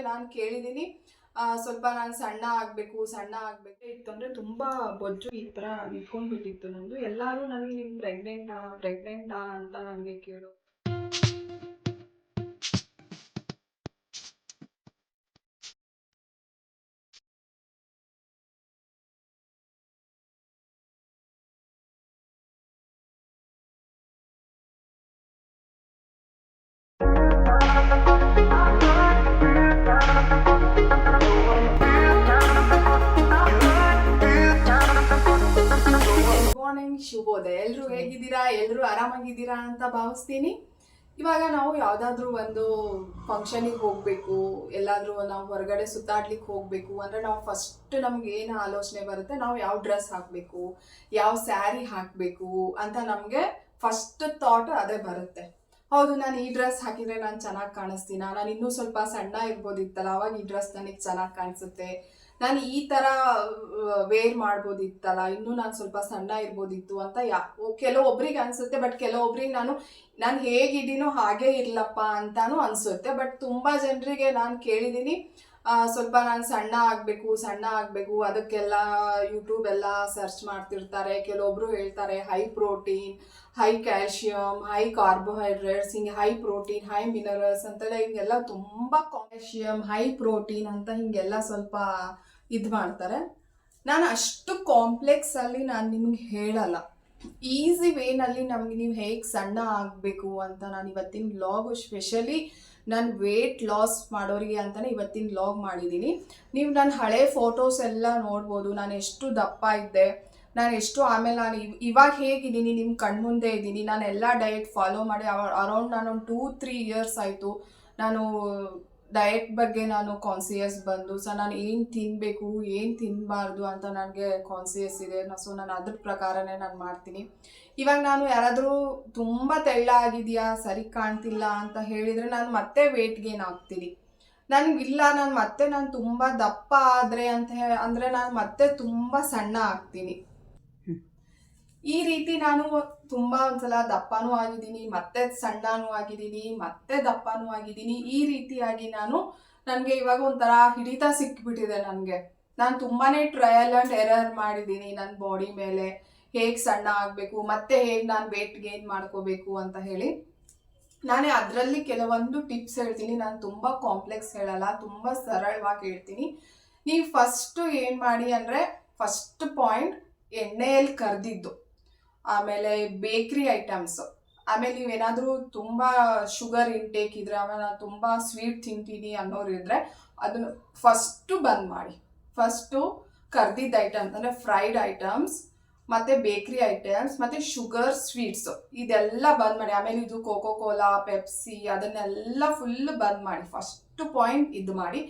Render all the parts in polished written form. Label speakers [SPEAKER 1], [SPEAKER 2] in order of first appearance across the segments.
[SPEAKER 1] ನಾನು ಕೇಳಿದ್ದೀನಿ ಸ್ವಲ್ಪ ನಾನು ಸಣ್ಣ ಆಗಬೇಕು ಇತ್ತು ಅಂದರೆ ತುಂಬ ಬೊಜ್ಜು ಈ ಥರ ನಿಂತ್ಕೊಂಡ್ಬಿಟ್ಟಿತ್ತು ನಂದು. ಎಲ್ಲರೂ ನನಗೆ ನಿಮ್ಮ ಪ್ರೆಗ್ನೆಂಟಾ ಅಂತ ನನಗೆ ಕೇಳೋ. ಮಾರ್ನಿಂಗ್, ಶುಭೋದಯ. ಎಲ್ಲರೂ ಹೇಗಿದ್ದೀರಾ? ಎಲ್ಲರೂ ಆರಾಮಾಗಿದ್ದೀರಾ ಅಂತ ಭಾವಿಸ್ತೀನಿ. ಇವಾಗ ನಾವು ಯಾವುದಾದ್ರೂ ಒಂದು ಫಂಕ್ಷನಿಗೆ ಹೋಗಬೇಕು, ಎಲ್ಲಾದರೂ ನಾವು ಹೊರಗಡೆ ಸುತ್ತಾಡ್ಲಿಕ್ಕೆ ಹೋಗಬೇಕು ಅಂದರೆ ನಾವು ಫಸ್ಟ್ ನಮ್ಗೆ ಏನು ಆಲೋಚನೆ ಬರುತ್ತೆ, ನಾವು ಯಾವ ಡ್ರೆಸ್ ಹಾಕಬೇಕು, ಯಾವ ಸ್ಯಾರಿ ಹಾಕಬೇಕು ಅಂತ ನಮಗೆ ಫಸ್ಟ್ ಥಾಟ್ ಅದೇ ಬರುತ್ತೆ. ಹೌದು, ನಾನು ಈ ಡ್ರೆಸ್ ಹಾಕಿದರೆ ನಾನು ಚೆನ್ನಾಗಿ ಕಾಣಿಸ್ತೀನ, ನಾನು ಇನ್ನೂ ಸ್ವಲ್ಪ ಸಣ್ಣ ಇರ್ಬೋದಿತ್ತಲ್ಲ, ಅವಾಗ ಈ ಡ್ರೆಸ್ ನನಗೆ ಚೆನ್ನಾಗಿ ಕಾಣಿಸುತ್ತೆ, ನಾನು ಈ ಥರ ವೇರ್ ಮಾಡ್ಬೋದಿತ್ತಲ್ಲ, ಇನ್ನೂ ನಾನು ಸ್ವಲ್ಪ ಸಣ್ಣ ಇರ್ಬೋದಿತ್ತು ಅಂತ ಕೆಲವೊಬ್ರಿಗೆ ಅನಿಸುತ್ತೆ. ಬಟ್ ಕೆಲವೊಬ್ರಿಗೆ ನಾನು ಹೇಗಿದ್ದೀನೋ ಹಾಗೇ ಇರಲಪ್ಪ ಅಂತಾನು ಅನಿಸುತ್ತೆ. ಬಟ್ ತುಂಬ ಜನರಿಗೆ ನಾನು ಕೇಳಿದ್ದೀನಿ ಸ್ವಲ್ಪ ನಾನು ಸಣ್ಣ ಆಗಬೇಕು, ಅದಕ್ಕೆಲ್ಲ ಯೂಟ್ಯೂಬ್ ಎಲ್ಲ ಸರ್ಚ್ ಮಾಡ್ತಿರ್ತಾರೆ. ಕೆಲವೊಬ್ರು ಹೇಳ್ತಾರೆ high protein, high calcium, high carbohydrates, ಹಿಂಗೆ ಹೈ ಪ್ರೋಟೀನ್, ಹೈ ಮಿನರಲ್ಸ್ ಅಂತೆಲ್ಲ ಹಿಂಗೆಲ್ಲ ತುಂಬ ಕ್ಯಾಲ್ಶಿಯಮ್, ಹೈ ಪ್ರೋಟೀನ್ ಅಂತ ಹಿಂಗೆಲ್ಲ ಸ್ವಲ್ಪ ಇದು ಮಾಡ್ತಾರೆ. ನಾನು ಅಷ್ಟು ಕಾಂಪ್ಲೆಕ್ಸ್ ಅಲ್ಲಿ ನಾನು ನಿಮ್ಗೆ ಹೇಳಲ್ಲ. ಈಸಿ ವೇನಲ್ಲಿ ನಮ್ಗೆ ನೀವು ಹೇಗೆ ಸಣ್ಣ ಆಗಬೇಕು ಅಂತ ನಾನು ಇವತ್ತಿನ ವ್ಲಾಗು ಸ್ಪೆಷಲಿ ನಾನು ವೇಟ್ ಲಾಸ್ ಮಾಡೋರಿಗೆ ಅಂತಲೇ ಇವತ್ತಿನ ವ್ಲಾಗ್ ಮಾಡಿದ್ದೀನಿ. ನೀವು ನನ್ನ ಹಳೆ ಫೋಟೋಸ್ ಎಲ್ಲ ನೋಡ್ಬೋದು. ನಾನು ಎಷ್ಟು ದಪ್ಪ ಇದ್ದೆ, ಆಮೇಲೆ ನಾನು ಇವಾಗ ಹೇಗಿದ್ದೀನಿ ನಿಮ್ಮ ಕಣ್ಮುಂದೆ ಇದ್ದೀನಿ. ನಾನು ಎಲ್ಲ ಡಯಟ್ ಫಾಲೋ ಮಾಡಿ ಅರೌಂಡ್ ನಾನೊಂದು 2-3 ಇಯರ್ಸ್ ಆಯಿತು ನಾನು ಡಯಟ್ ಬಗ್ಗೆ ನಾನು ಕಾನ್ಸಿಯಸ್ ಬಂದು. ನಾನು ಏನು ತಿನ್ನಬೇಕು, ಏನು ತಿನ್ನಬಾರ್ದು ಅಂತ ನನಗೆ ಕಾನ್ಸಿಯಸ್ ಇದೆ. ಸೊ ನಾನು ಅದ್ರ ಪ್ರಕಾರನೇ ನಾನು ಮಾಡ್ತೀನಿ. ಇವಾಗ ನಾನು ಯಾರಾದರೂ ತುಂಬ ತೆಳ್ಳಾಗಿದೆಯಾ, ಸರಿ ಕಾಣ್ತಿಲ್ಲ ಅಂತ ಹೇಳಿದರೆ ನಾನು ಮತ್ತೆ ವೇಟ್ ಗೇನ್ ಆಗ್ತೀನಿ. ನನಗಿಲ್ಲ, ನಾನು ತುಂಬ ದಪ್ಪ ಅಂದರೆ ನಾನು ಮತ್ತೆ ತುಂಬ ಸಣ್ಣ ಆಗ್ತೀನಿ. ಈ ರೀತಿ ನಾನು ತುಂಬ ಒಂದ್ಸಲ ದಪ್ಪನೂ ಆಗಿದ್ದೀನಿ, ಮತ್ತೆ ಸಣ್ಣನೂ ಆಗಿದ್ದೀನಿ, ಮತ್ತೆ ದಪ್ಪನೂ ಆಗಿದ್ದೀನಿ. ಈ ರೀತಿಯಾಗಿ ನನಗೆ ಇವಾಗ ಒಂಥರ ಹಿಡಿತ ಸಿಕ್ಬಿಟ್ಟಿದೆ. ನಾನು ತುಂಬಾ ಟ್ರಯಲ್ ಆ್ಯಂಡ್ ಎರರ್ ಮಾಡಿದ್ದೀನಿ ನನ್ನ ಬಾಡಿ ಮೇಲೆ, ಹೇಗೆ ಸಣ್ಣ ಆಗಬೇಕು, ಮತ್ತೆ ಹೇಗೆ ನಾನು ವೇಟ್ ಗೇನ್ ಮಾಡ್ಕೋಬೇಕು ಅಂತ ಹೇಳಿ. ನಾನೇ ಅದರಲ್ಲಿ ಕೆಲವೊಂದು ಟಿಪ್ಸ್ ಹೇಳ್ತೀನಿ. ನಾನು ತುಂಬ ಕಾಂಪ್ಲೆಕ್ಸ್ ಹೇಳಲ್ಲ, ತುಂಬ ಸರಳವಾಗಿ ಹೇಳ್ತೀನಿ. ನೀವು ಫಸ್ಟು ಏನು ಮಾಡಿ ಅಂದರೆ, ಫಸ್ಟ್ ಪಾಯಿಂಟ್ ಎಣ್ಣೆಯಲ್ಲಿ ಕರೆದಿದ್ದು, ಆಮೇಲೆ ಬೇಕ್ರಿ ಐಟಮ್ಸ್, ಆಮೇಲೆ ನೀವೇನಾದರೂ ತುಂಬ ಶುಗರ್ ಇಂಟೇಕ್ ಇದ್ರೆ, ಆಮೇಲೆ ನಾನು ತುಂಬ ಸ್ವೀಟ್ ತಿಂತೀನಿ ಅನ್ನೋರು ಇದ್ದರೆ ಅದನ್ನು ಫಸ್ಟು ಬಂದ್ ಮಾಡಿ. ಫಸ್ಟು ಕರ್ದಿದ್ದ ಐಟಮ್ಸ್ ಅಂದರೆ ಫ್ರೈಡ್ ಐಟಮ್ಸ್ ಮತ್ತು ಬೇಕ್ರಿ ಐಟಮ್ಸ್ ಮತ್ತು ಶುಗರ್ ಸ್ವೀಟ್ಸು ಇದೆಲ್ಲ ಬಂದ್ ಮಾಡಿ. ಆಮೇಲೆ ಇದು ಕೋಕೋ ಕೋಲಾ, ಪೆಪ್ಸಿ ಅದನ್ನೆಲ್ಲ ಫುಲ್ ಬಂದ್ ಮಾಡಿ. ಫಸ್ಟ್ ಪಾಯಿಂಟ್ ಇದು ಮಾಡಿ.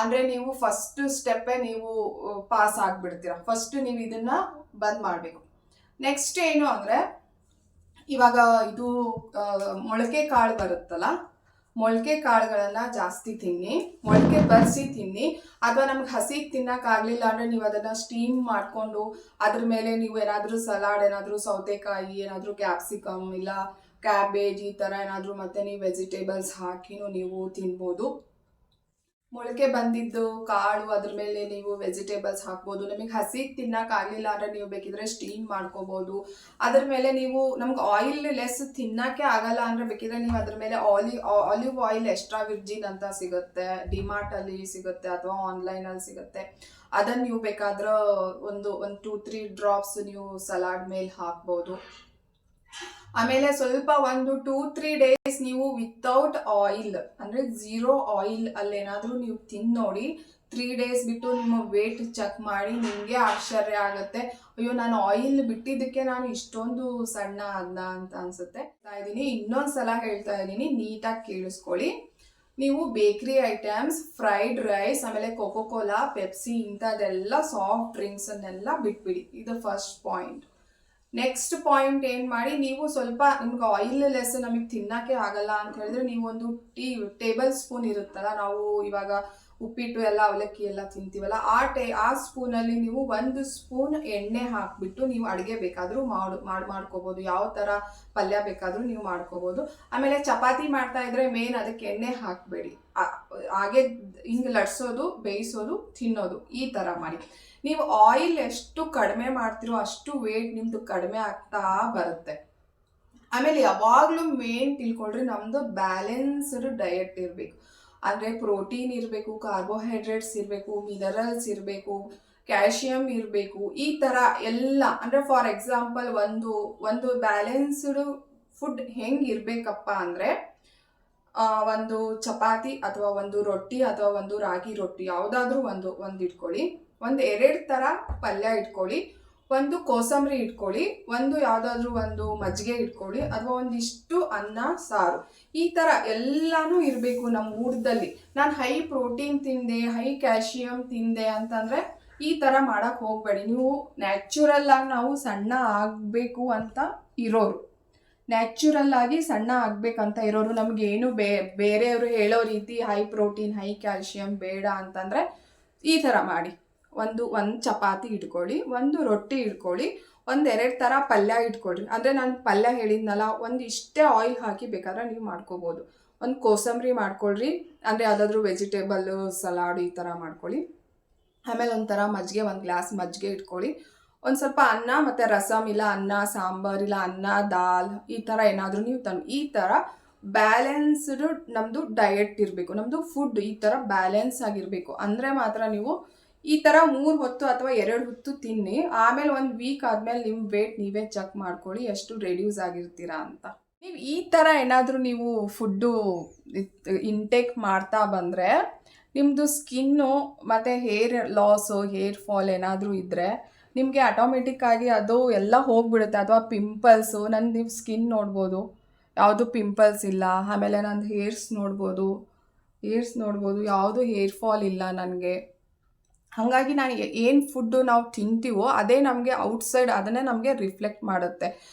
[SPEAKER 1] ಅಂದರೆ ನೀವು ಫಸ್ಟ್ ಸ್ಟೆಪ್ಪೇ ನೀವು ಪಾಸ್ ಆಗಿಬಿಡ್ತೀರ. ಫಸ್ಟ್ ನೀವು ಇದನ್ನು ಬಂದ್ ಮಾಡಬೇಕು. ನೆಕ್ಸ್ಟ್ ಏನು ಅಂದರೆ, ಇವಾಗ ಇದು ಮೊಳಕೆ ಕಾಳು ಬರುತ್ತಲ್ಲ, ಮೊಳಕೆ ಕಾಳುಗಳನ್ನು ಜಾಸ್ತಿ ತಿನ್ನಿ, ಮೊಳಕೆ ಬರಿಸಿ ತಿನ್ನಿ. ಅಥವಾ ನಮ್ಗೆ ಹಸಿಗೆ ತಿನ್ನೋಕ್ಕಾಗಲಿಲ್ಲ ಅಂದರೆ ನೀವು ಅದನ್ನು ಸ್ಟೀಮ್ ಮಾಡಿಕೊಂಡು ಅದ್ರ ಮೇಲೆ ನೀವು ಏನಾದರೂ ಸಲಾಡ್, ಏನಾದರೂ ಸೌತೆಕಾಯಿ, ಏನಾದರೂ ಕ್ಯಾಪ್ಸಿಕಮ್ ಇಲ್ಲ ಕ್ಯಾಬೇಜ್ ಈ ಥರ ಏನಾದರೂ ಮತ್ತೆ ನೀವು ವೆಜಿಟೇಬಲ್ಸ್ ಹಾಕಿನೂ ನೀವು ತಿನ್ಬೋದು. ಮೊಳಕೆ ಬಂದಿದ್ದು ಕಾಳು ಅದ್ರ ಮೇಲೆ ನೀವು ವೆಜಿಟೇಬಲ್ಸ್ ಹಾಕ್ಬೋದು. ನಿಮಗೆ ಹಸಿಗೆ ತಿನ್ನೋಕ್ಕಾಗಲಿಲ್ಲ ಅಂದರೆ ನೀವು ಬೇಕಿದ್ರೆ ಸ್ಟೀಮ್ ಮಾಡ್ಕೋಬೋದು. ಅದ್ರ ಮೇಲೆ ನೀವು ನಮ್ಗೆ ಆಯಿಲ್ ಲೆಸ್ ತಿನ್ನೋಕ್ಕೆ ಆಗಲ್ಲ ಅಂದರೆ ಬೇಕಿದ್ರೆ ನೀವು ಅದ್ರ ಮೇಲೆ ಆಲಿವ್ ಆಯಿಲ್ ಎಕ್ಸ್ಟ್ರಾ ವಿರ್ಜಿನ್ ಅಂತ ಸಿಗುತ್ತೆ, ಡಿಮಾರ್ಟಲ್ಲಿ ಸಿಗುತ್ತೆ ಅಥವಾ ಆನ್ಲೈನಲ್ಲಿ ಸಿಗುತ್ತೆ. ಅದನ್ನು ನೀವು ಬೇಕಾದ್ರೆ ಒಂದು 2-3 ಡ್ರಾಪ್ಸ್ ನೀವು ಸಲಾಡ್ ಮೇಲೆ ಹಾಕ್ಬೋದು. ಆಮೇಲೆ ಸ್ವಲ್ಪ ಒಂದು 2-3 ಡೇಸ್ ನೀವು ವಿತೌಟ್ ಆಯಿಲ್ ಅಂದರೆ 0 ಆಯಿಲ್ ಅಲ್ಲೇನಾದರೂ ನೀವು ತಿಂದು ನೋಡಿ. 3 ಡೇಸ್ ಬಿಟ್ಟು ನಿಮ್ಮ ವೇಟ್ ಚೆಕ್ ಮಾಡಿ, ನಿಮಗೆ ಆಶ್ಚರ್ಯ ಆಗುತ್ತೆ. ಅಯ್ಯೋ, ನಾನು ಆಯಿಲ್ ಬಿಟ್ಟಿದ್ದಕ್ಕೆ ನಾನು ಇಷ್ಟೊಂದು ಸಣ್ಣ ಅಂತ ಅನ್ಸುತ್ತೆ. ಇನ್ನೊಂದು ಸಲ ಹೇಳ್ತಾ ಇದ್ದೀನಿ, ನೀಟಾಗಿ ಕೇಳಿಸ್ಕೊಳ್ಳಿ. ನೀವು ಬೇಕ್ರಿ ಐಟಮ್ಸ್, ಫ್ರೈಡ್ ರೈಸ್, ಆಮೇಲೆ ಕೋಕೋ ಕೋಲಾ, ಪೆಪ್ಸಿ ಇಂಥದ್ದೆಲ್ಲ ಸಾಫ್ಟ್ ಡ್ರಿಂಕ್ಸನ್ನೆಲ್ಲ ಬಿಟ್ಬಿಡಿ. ಇದು ಫಸ್ಟ್ ಪಾಯಿಂಟ್. ನೆಕ್ಸ್ಟ್ ಪಾಯಿಂಟ್ ಏನು ಮಾಡಿ, ನೀವು ಸ್ವಲ್ಪ ನಿಮ್ಗೆ ಆಯಿಲ್ ಲೆಸ್ ನಮಗೆ ತಿನ್ನೋಕ್ಕೆ ಆಗಲ್ಲ ಅಂತ ಹೇಳಿದ್ರೆ ನೀವು ಒಂದು ಟೇಬಲ್ ಸ್ಪೂನ್ ಇರುತ್ತಲ್ಲ, ನಾವು ಇವಾಗ ಉಪ್ಪಿಟ್ಟು ಎಲ್ಲ ಅವಲಕ್ಕಿ ಎಲ್ಲ ತಿಂತೀವಲ್ಲ ಆ ಸ್ಪೂನಲ್ಲಿ ನೀವು 1 ಸ್ಪೂನ್ ಎಣ್ಣೆ ಹಾಕ್ಬಿಟ್ಟು ನೀವು ಅಡುಗೆ ಬೇಕಾದರೂ ಮಾಡ್ಕೋಬೋದು. ಯಾವ ಥರ ಪಲ್ಯ ಬೇಕಾದರೂ ನೀವು ಮಾಡ್ಕೋಬೋದು. ಆಮೇಲೆ ಚಪಾತಿ ಮಾಡ್ತಾ ಇದ್ರೆ ಮೇನ್ ಅದಕ್ಕೆ ಎಣ್ಣೆ ಹಾಕಬೇಡಿ, ಹಾಗೆ ಹಿಂಗೆ ಲಟ್ಸೋದು, ಬೇಯಿಸೋದು, ತಿನ್ನೋದು, ಈ ಥರ ಮಾಡಿ. ನೀವು ಆಯಿಲ್ ಎಷ್ಟು ಕಡಿಮೆ ಮಾಡ್ತೀರೋ ಅಷ್ಟು ವೇಟ್ ನಿಮ್ಮದು ಕಡಿಮೆ ಆಗ್ತಾ ಬರುತ್ತೆ. ಆಮೇಲೆ ಯಾವಾಗಲೂ ಮೇನ್ ತಿಳ್ಕೊಳ್ರಿ, ನಮ್ಮದು ಬ್ಯಾಲೆನ್ಸ್ಡ್ ಡಯಟ್ ಇರಬೇಕು. ಅಂದರೆ ಪ್ರೋಟೀನ್ ಇರಬೇಕು, ಕಾರ್ಬೋಹೈಡ್ರೇಟ್ಸ್ ಇರಬೇಕು, ಮಿನರಲ್ಸ್ ಇರಬೇಕು, ಕ್ಯಾಲ್ಶಿಯಂ ಇರಬೇಕು, ಈ ಥರ ಎಲ್ಲ. ಅಂದರೆ ಫಾರ್ ಎಕ್ಸಾಂಪಲ್ ಒಂದು ಬ್ಯಾಲೆನ್ಸ್ಡ್ ಫುಡ್ ಹೆಂಗೆ ಇರಬೇಕಪ್ಪ ಅಂದರೆ, ಒಂದು ಚಪಾತಿ ಅಥವಾ ಒಂದು ರೊಟ್ಟಿ ಅಥವಾ ಒಂದು ರಾಗಿ ರೊಟ್ಟಿ ಯಾವುದಾದ್ರೂ ಒಂದು ಇಟ್ಕೊಳ್ಳಿ, 2 ಥರ ಪಲ್ಯ ಇಟ್ಕೊಳ್ಳಿ, ಒಂದು ಕೋಸಂಬರಿ ಇಟ್ಕೊಳ್ಳಿ, ಯಾವುದಾದ್ರೂ ಒಂದು ಮಜ್ಜಿಗೆ ಇಟ್ಕೊಳ್ಳಿ, ಅಥವಾ ಒಂದಿಷ್ಟು ಅನ್ನ ಸಾರು, ಈ ಥರ ಎಲ್ಲನೂ ಇರಬೇಕು ನಮ್ಮ ಊಟದಲ್ಲಿ. ನಾನು ಹೈ ಪ್ರೋಟೀನ್ ತಿಂದೆ, ಹೈ ಕ್ಯಾಲ್ಶಿಯಂ ತಿಂದೆ ಅಂತಂದರೆ ಈ ಥರ ಮಾಡೋಕ್ಕೆ ಹೋಗಬೇಡಿ. ನೀವು ನ್ಯಾಚುರಲ್ ಆಗಿ ನಾವು ಸಣ್ಣ ಆಗಬೇಕು ಅಂತ ಇರೋರು, ನ್ಯಾಚುರಲ್ ಆಗಿ ಸಣ್ಣ ಆಗಬೇಕಂತ ಇರೋರು, ನಮಗೇನು ಬೇರೆಯವರು ಹೇಳೋ ರೀತಿ ಹೈ ಪ್ರೋಟೀನ್ ಹೈ ಕ್ಯಾಲ್ಶಿಯಂ ಬೇಡ ಅಂತಂದರೆ ಈ ಥರ ಮಾಡಿ. ಒಂದು ಚಪಾತಿ ಇಟ್ಕೊಳ್ಳಿ, ಒಂದು ರೊಟ್ಟಿ ಇಟ್ಕೊಳ್ಳಿ, 2 ಥರ ಪಲ್ಯ ಇಟ್ಕೊಳ್ರಿ. ಅಂದರೆ ನಾನು ಪಲ್ಯ ಹೇಳಿದ್ನಲ್ಲ, ಇಷ್ಟೇ ಆಯಿಲ್ ಹಾಕಿ ಬೇಕಾದ್ರೆ ನೀವು ಮಾಡ್ಕೋಬೋದು. ಒಂದು ಕೋಸಂಬರಿ ಮಾಡ್ಕೊಳ್ರಿ, ಅಂದರೆ ಯಾವುದಾದ್ರೂ ವೆಜಿಟೇಬಲ್ಲು ಸಲಾಡ್ ಈ ಥರ ಮಾಡ್ಕೊಳ್ಳಿ. ಆಮೇಲೆ ಒಂಥರ ಮಜ್ಜಿಗೆ, 1 ಗ್ಲಾಸ್ ಮಜ್ಜಿಗೆ ಇಟ್ಕೊಳ್ಳಿ, ಒಂದು ಸ್ವಲ್ಪ ಅನ್ನ ಮತ್ತು ರಸಮ್, ಇಲ್ಲ ಅನ್ನ ಸಾಂಬಾರು, ಇಲ್ಲ ಅನ್ನ ದಾಲ್, ಈ ಥರ ಏನಾದರೂ ನೀವು ಈ ಥರ ಬ್ಯಾಲೆನ್ಸ್ಡ್ ನಮ್ಮದು ಡಯಟ್ ಇರಬೇಕು. ನಮ್ಮದು ಫುಡ್ ಈ ಥರ ಬ್ಯಾಲೆನ್ಸ್ ಆಗಿರಬೇಕು. ಅಂದರೆ ಮಾತ್ರ ನೀವು ಈ ಥರ 3 ಹೊತ್ತು ಅಥವಾ 2 ಹೊತ್ತು ತಿನ್ನಿ. ಆಮೇಲೆ 1 ವೀಕ್ ಆದಮೇಲೆ ನಿಮ್ಮ ವೇಟ್ ನೀವೇ ಚೆಕ್ ಮಾಡ್ಕೊಳ್ಳಿ ಎಷ್ಟು ರೆಡ್ಯೂಸ್ ಆಗಿರ್ತೀರಾ ಅಂತ. ನೀವು ಈ ಥರ ಏನಾದರೂ ನೀವು ಫುಡ್ಡು ಇಂಟೇಕ್ ಮಾಡ್ತಾ ಬಂದರೆ ನಿಮ್ಮದು ಸ್ಕಿನ್ನು ಮತ್ತು ಹೇರ್ ಲಾಸು, ಹೇರ್ ಫಾಲ್ ಏನಾದರೂ ಇದ್ದರೆ ನಿಮಗೆ ಆಟೋಮೆಟಿಕ್ಕಾಗಿ ಅದು ಎಲ್ಲ ಹೋಗಿಬಿಡುತ್ತೆ. ಅಥವಾ ಪಿಂಪಲ್ಸು, ನೀವು ಸ್ಕಿನ್ ನೋಡ್ಬೋದು, ಯಾವುದು ಪಿಂಪಲ್ಸ್ ಇಲ್ಲ. ಆಮೇಲೆ ನಂದು ಹೇರ್ಸ್ ನೋಡ್ಬೋದು, ಯಾವುದು ಹೇರ್ ಫಾಲ್ ಇಲ್ಲ ನನಗೆ. ಹಾಗಾಗಿ ನಾನು ಏನು ಫುಡ್ಡು ನಾವು ತಿಂತೀವೋ ಅದೇ ನಮಗೆ ಔಟ್ಸೈಡ್ ಅದನ್ನೇ ನಮಗೆ ರಿಫ್ಲೆಕ್ಟ್ ಮಾಡುತ್ತೆ.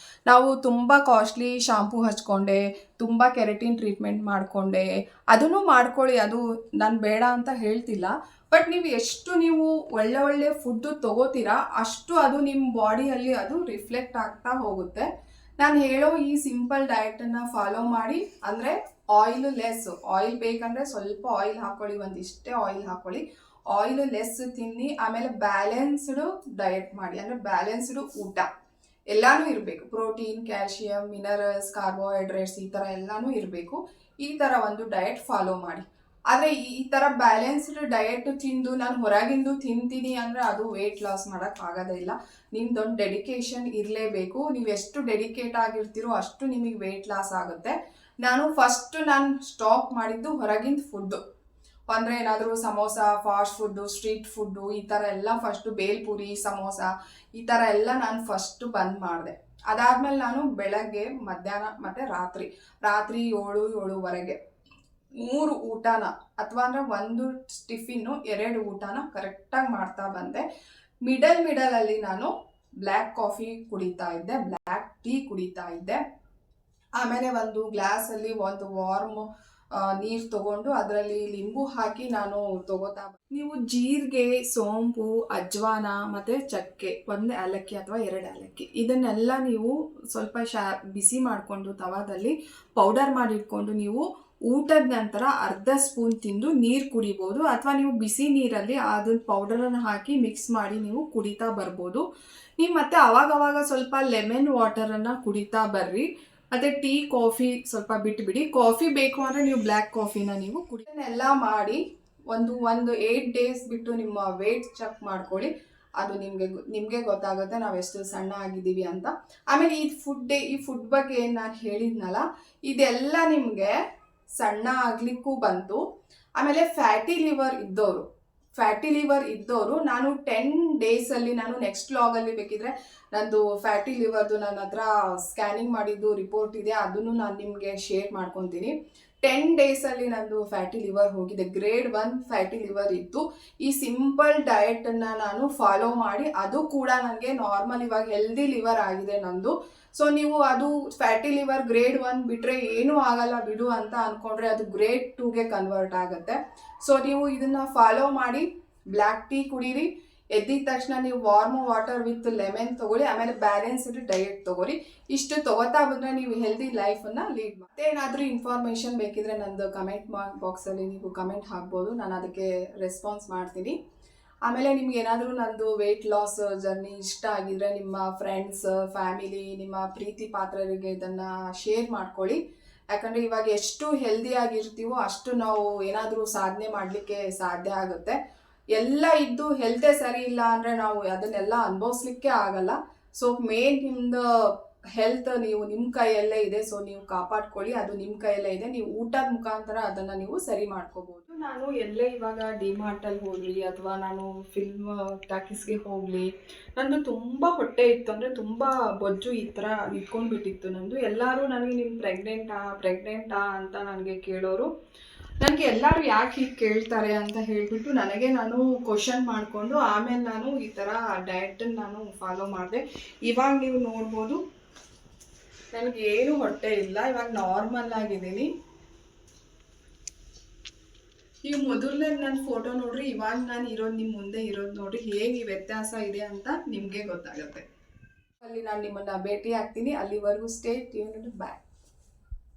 [SPEAKER 1] ನಾವು ತುಂಬ ಕಾಸ್ಟ್ಲಿ ಶಾಂಪೂ ಹಚ್ಕೊಂಡೆ, ತುಂಬ ಕೆರಟಿನ್ ಟ್ರೀಟ್ಮೆಂಟ್ ಮಾಡಿಕೊಂಡೆ, ಅದನ್ನು ಮಾಡ್ಕೊಳ್ಳಿ, ಅದು ನಾನು ಬೇಡ ಅಂತ ಹೇಳ್ತಿಲ್ಲ. ಬಟ್ ನೀವು ಎಷ್ಟು ನೀವು ಒಳ್ಳೆ ಫುಡ್ಡು ತೊಗೋತೀರಾ ಅಷ್ಟು ಅದು ನಿಮ್ಮ ಬಾಡಿಯಲ್ಲಿ ಅದು ರಿಫ್ಲೆಕ್ಟ್ ಆಗ್ತಾ ಹೋಗುತ್ತೆ. ನಾನು ಹೇಳೋ ಈ ಸಿಂಪಲ್ ಡಯಟನ್ನು ಫಾಲೋ ಮಾಡಿ. ಅಂದರೆ ಆಯಿಲ್ ಬೇಕಂದರೆ ಸ್ವಲ್ಪ ಆಯಿಲ್ ಹಾಕ್ಕೊಳ್ಳಿ, ಒಂದಿಷ್ಟೇ ಆಯಿಲ್ ಹಾಕ್ಕೊಳ್ಳಿ, ಆಯಿಲ್ ಲೆಸ್ ತಿನ್ನಿ. ಆಮೇಲೆ ಬ್ಯಾಲೆನ್ಸ್ಡು ಡಯಟ್ ಮಾಡಿ, ಅಂದರೆ ಬ್ಯಾಲೆನ್ಸ್ಡು ಊಟ ಎಲ್ಲನೂ ಇರಬೇಕು. ಪ್ರೋಟೀನ್, ಕ್ಯಾಲ್ಶಿಯಂ, ಮಿನರಲ್ಸ್, ಕಾರ್ಬೋಹೈಡ್ರೇಟ್ಸ್, ಈ ಥರ ಎಲ್ಲನೂ ಇರಬೇಕು. ಈ ಥರ ಒಂದು ಡಯಟ್ ಫಾಲೋ ಮಾಡಿ. ಆದರೆ ಈ ಥರ ಬ್ಯಾಲೆನ್ಸ್ಡ್ ಡಯಟ್ ತಿಂದು ನಾನು ಹೊರಗಿಂದು ತಿಂತೀನಿ ಅಂದರೆ ಅದು ವೆಯ್ಟ್ ಲಾಸ್ ಮಾಡೋಕ್ಕಾಗೋದೇ ಇಲ್ಲ. ನಿಮ್ದೊಂದು ಡೆಡಿಕೇಶನ್ ಇರಲೇಬೇಕು. ನೀವು ಎಷ್ಟು ಡೆಡಿಕೇಟ್ ಆಗಿರ್ತೀರೋ ಅಷ್ಟು ನಿಮಗೆ ವೆಯ್ಟ್ ಲಾಸ್ ಆಗುತ್ತೆ. ನಾನು ಸ್ಟಾಪ್ ಮಾಡಿದ್ದು ಹೊರಗಿಂದ ಫುಡ್ಡು. ಅಂದರೆ ಏನಾದರೂ samosa, fast food, street food, ಈ ಥರ ಎಲ್ಲ ಬೇಲ್ಪುರಿ, ಸಮೋಸ, ಈ ಥರ ಎಲ್ಲ ನಾನು ಬಂದ್ ಮಾಡಿದೆ. ಅದಾದಮೇಲೆ ನಾನು ಬೆಳಗ್ಗೆ, ಮಧ್ಯಾಹ್ನ ಮತ್ತು ರಾತ್ರಿ 7-7:30 3 ಊಟನ, ಅಥವಾ ಅಂದರೆ 1 ಟಿಫಿನ್ನು 2 ಊಟನ ಕರೆಕ್ಟಾಗಿ ಮಾಡ್ತಾ ಬಂದೆ. ಮಿಡಲಲ್ಲಿ ನಾನು ಬ್ಲ್ಯಾಕ್ ಕಾಫಿ ಕುಡಿತಾ ಇದ್ದೆ, ಬ್ಲ್ಯಾಕ್ ಟೀ ಕುಡಿತಾ ಇದ್ದೆ. ಆಮೇಲೆ 1 ಗ್ಲಾಸಲ್ಲಿ 1 ವಾರ್ಮ್ ನೀರು ತೊಗೊಂಡು ಅದರಲ್ಲಿ ಲಿಂಬು ಹಾಕಿ ನಾನು ತಗೋತಾ. ನೀವು ಜೀರಿಗೆ, ಸೋಂಪು, ಅಜ್ವಾನ ಮತ್ತು ಚಕ್ಕೆ, 1 ಏಲಕ್ಕಿ ಅಥವಾ 2 ಏಲಕ್ಕಿ, ಇದನ್ನೆಲ್ಲ ನೀವು ಸ್ವಲ್ಪ ಬಿಸಿ ಮಾಡಿಕೊಂಡು ತವಾದಲ್ಲಿ ಪೌಡರ್ ಮಾಡಿಟ್ಕೊಂಡು ನೀವು ಊಟದ ನಂತರ ಅರ್ಧ ಸ್ಪೂನ್ ತಿಂದು ನೀರು ಕುಡಿಬೋದು. ಅಥವಾ ನೀವು ಬಿಸಿ ನೀರಲ್ಲಿ ಅದನ್ನ ಪೌಡರನ್ನು ಹಾಕಿ ಮಿಕ್ಸ್ ಮಾಡಿ ನೀವು ಕುಡಿತಾ ಬರ್ಬೋದು. ನೀವು ಮತ್ತೆ ಅವಾಗವಾಗ ಸ್ವಲ್ಪ ಲೆಮನ್ ವಾಟರನ್ನು ಕುಡಿತಾ ಬರ್ರಿ. ಮತ್ತು ಟೀ, ಕಾಫಿ ಸ್ವಲ್ಪ ಬಿಟ್ಟುಬಿಡಿ. ಕಾಫಿ ಬೇಕು ಅಂದರೆ ನೀವು ಬ್ಲ್ಯಾಕ್ ಕಾಫಿನ ನೀವು ಕುಡಿಯೋನ್ನೆಲ್ಲ ಮಾಡಿ ಒಂದು 8 ಡೇಸ್ ಬಿಟ್ಟು ನಿಮ್ಮ ವೇಟ್ ಚೆಕ್ ಮಾಡ್ಕೊಳ್ಳಿ. ಅದು ನಿಮಗೆ ಗೊತ್ತಾಗುತ್ತೆ ನಾವು ಎಷ್ಟು ಸಣ್ಣ ಆಗಿದ್ದೀವಿ ಅಂತ. ಆಮೇಲೆ ಈ ಫುಡ್ ಬಗ್ಗೆ ಏನು ನಾನು ಹೇಳಿದ್ನಲ್ಲ, ಇದೆಲ್ಲ ನಿಮಗೆ ಸಣ್ಣ ಆಗಲಿಕ್ಕೂ ಬಂತು. ಆಮೇಲೆ ಫ್ಯಾಟಿ ಲಿವರ್ ಇದ್ದವರು ನಾನು 10 ಡೇಸಲ್ಲಿ, ನಾನು ನೆಕ್ಸ್ಟ್ ವ್ಲಾಗಲ್ಲಿ ಬೇಕಿದ್ರೆ ನಂದು ಫ್ಯಾಟಿ ಲಿವರ್ದು ನನ್ನ ಹತ್ರ ಸ್ಕ್ಯಾನಿಂಗ್ ಮಾಡಿದ್ದು ರಿಪೋರ್ಟ್ ಇದೆ, ಅದನ್ನು ನಾನು ನಿಮಗೆ ಶೇರ್ ಮಾಡ್ಕೊತೀನಿ. 10 ಡೇಸಲ್ಲಿ ನಂದು ಫ್ಯಾಟಿ ಲಿವರ್ ಹೋಗಿದೆ. ಗ್ರೇಡ್ 1 ಫ್ಯಾಟಿ ಲಿವರ್ ಇತ್ತು. ಈ ಸಿಂಪಲ್ ಡಯಟನ್ನು ನಾನು ಫಾಲೋ ಮಾಡಿ ಅದು ಕೂಡ ನನಗೆ ನಾರ್ಮಲ್ ಇವಾಗ ಹೆಲ್ದಿ ಲಿವರ್ ಆಗಿದೆ ನಂದು. ಸೊ ನೀವು ಅದು ಫ್ಯಾಟಿ ಲಿವರ್ ಗ್ರೇಡ್ 1 ಬಿಟ್ಟರೆ ಏನೂ ಆಗಲ್ಲ ಬಿಡು ಅಂತ ಅಂದ್ಕೊಂಡ್ರೆ ಅದು ಗ್ರೇಡ್ 2ಗೆ ಕನ್ವರ್ಟ್ ಆಗುತ್ತೆ. ಸೊ ನೀವು ಇದನ್ನು ಫಾಲೋ ಮಾಡಿ ಬ್ಲ್ಯಾಕ್ ಟೀ ಕುಡೀರಿ. ಎದ್ದಿದ ತಕ್ಷಣ ನೀವು ವಾರ್ಮ್ ವಾಟರ್ ವಿತ್ ಲೆಮನ್ ತೊಗೊಳ್ಳಿ, ಆಮೇಲೆ ಬ್ಯಾಲೆನ್ಸ್ಡ್ ಡಯಟ್ ತೊಗೊಳ್ಳಿ. ಇಷ್ಟು ತೊಗೋತಾ ಬಂದರೆ ನೀವು ಹೆಲ್ದಿ ಲೈಫನ್ನು ಲೀಡ್ ಮಾಡಿ. ಮತ್ತೆ ಏನಾದರೂ ಇನ್ಫಾರ್ಮೇಷನ್ ಬೇಕಿದ್ರೆ ನಂದು ಕಮೆಂಟ್ ಬಾಕ್ಸಲ್ಲಿ ನೀವು ಕಮೆಂಟ್ ಹಾಕ್ಬೋದು, ನಾನು ಅದಕ್ಕೆ ರೆಸ್ಪಾನ್ಸ್ ಮಾಡ್ತೀನಿ. ಆಮೇಲೆ ನಿಮ್ಗೆ ಏನಾದರೂ ನಂದು ವೆಯ್ಟ್ ಲಾಸ್ ಜರ್ನಿ ಇಷ್ಟ ಆಗಿದ್ರೆ ನಿಮ್ಮ ಫ್ರೆಂಡ್ಸ್, ಫ್ಯಾಮಿಲಿ, ನಿಮ್ಮ ಪ್ರೀತಿ ಪಾತ್ರರಿಗೆ ಇದನ್ನು ಶೇರ್ ಮಾಡ್ಕೊಳ್ಳಿ. ಯಾಕಂದರೆ ಇವಾಗ ಎಷ್ಟು ಹೆಲ್ದಿಯಾಗಿರ್ತೀವೋ ಅಷ್ಟು ನಾವು ಏನಾದರೂ ಸಾಧನೆ ಮಾಡಲಿಕ್ಕೆ ಸಾಧ್ಯ ಆಗುತ್ತೆ. ಎಲ್ಲ ಇದ್ದು ಹೆಲ್ತೇ ಸರಿ ಇಲ್ಲ ಅಂದರೆ ನಾವು ಅದನ್ನೆಲ್ಲ ಅನುಭವಿಸ್ಲಿಕ್ಕೆ ಆಗಲ್ಲ. ಸೊ ಮೇನ್ ನಿಮ್ಮದು ಹೆಲ್ತ್ ನೀವು ನಿಮ್ಮ ಕೈಯಲ್ಲೇ ಇದೆ. ಸೊ ನೀವು ಕಾಪಾಡ್ಕೊಳ್ಳಿ, ಅದು ನಿಮ್ಮ ಕೈಯಲ್ಲೇ ಇದೆ. ನೀವು ಊಟದ ಮುಖಾಂತರ ಅದನ್ನು ನೀವು ಸರಿ ಮಾಡ್ಕೋಬೋದು. ನಾನು ಎಲ್ಲೇ ಇವಾಗ ಡಿಮಾರ್ಟಲ್ಲಿ ಹೋಗಲಿ ಅಥವಾ ನಾನು ಫಿಲ್ಮ್ ಟಾಕೀಸ್ಗೆ ಹೋಗಲಿ, ನಂದು ತುಂಬ ಹೊಟ್ಟೆ ಇತ್ತು, ಅಂದರೆ ತುಂಬ ಬೊಜ್ಜು ಈ ಥರ ನಿಂತ್ಕೊಂಡ್ಬಿಟ್ಟಿತ್ತು ನಂದು. ಎಲ್ಲರೂ ನನಗೆ ನೀನು ಪ್ರೆಗ್ನೆಂಟಾ ಅಂತ ನನಗೆ ಕೇಳೋರು. ನನಗೆ ಎಲ್ಲರೂ ಯಾಕೆ ಹೀಗೆ ಕೇಳ್ತಾರೆ ಅಂತ ಹೇಳಿಬಿಟ್ಟು ನಾನು ಕ್ವಶನ್ ಮಾಡಿಕೊಂಡು ಆಮೇಲೆ ನಾನು ಈ ಥರ ಡಯಟನ್ನು ನಾನು ಫಾಲೋ ಮಾಡಿದೆ. ಇವಾಗ ನೀವು ನೋಡ್ಬೋದು ನನಗೇನು ಹೊಟ್ಟೆ ಇಲ್ಲ, ಇವಾಗ ನಾರ್ಮಲ್ ಆಗಿದ್ದೀನಿ. ನೀವು ಮೊದಲನೇ ನನ್ನ ಫೋಟೋ ನೋಡ್ರಿ, ಇವಾಗ ನಾನು ಇರೋದು ನಿಮ್ಮ ಮುಂದೆ ಇರೋದು ನೋಡ್ರಿ, ಹೇಗೆ ವ್ಯತ್ಯಾಸ ಇದೆ ಅಂತ ನಿಮಗೆ ಗೊತ್ತಾಗುತ್ತೆ. ಅಲ್ಲಿ ನಾನು ನಿಮ್ಮನ್ನು ಭೇಟಿ ಆಗ್ತೀನಿ. ಅಲ್ಲಿವರೆಗೂ ಸ್ಟೇ ಟ್ಯೂನ್ಡ್. ಬಾಯ್.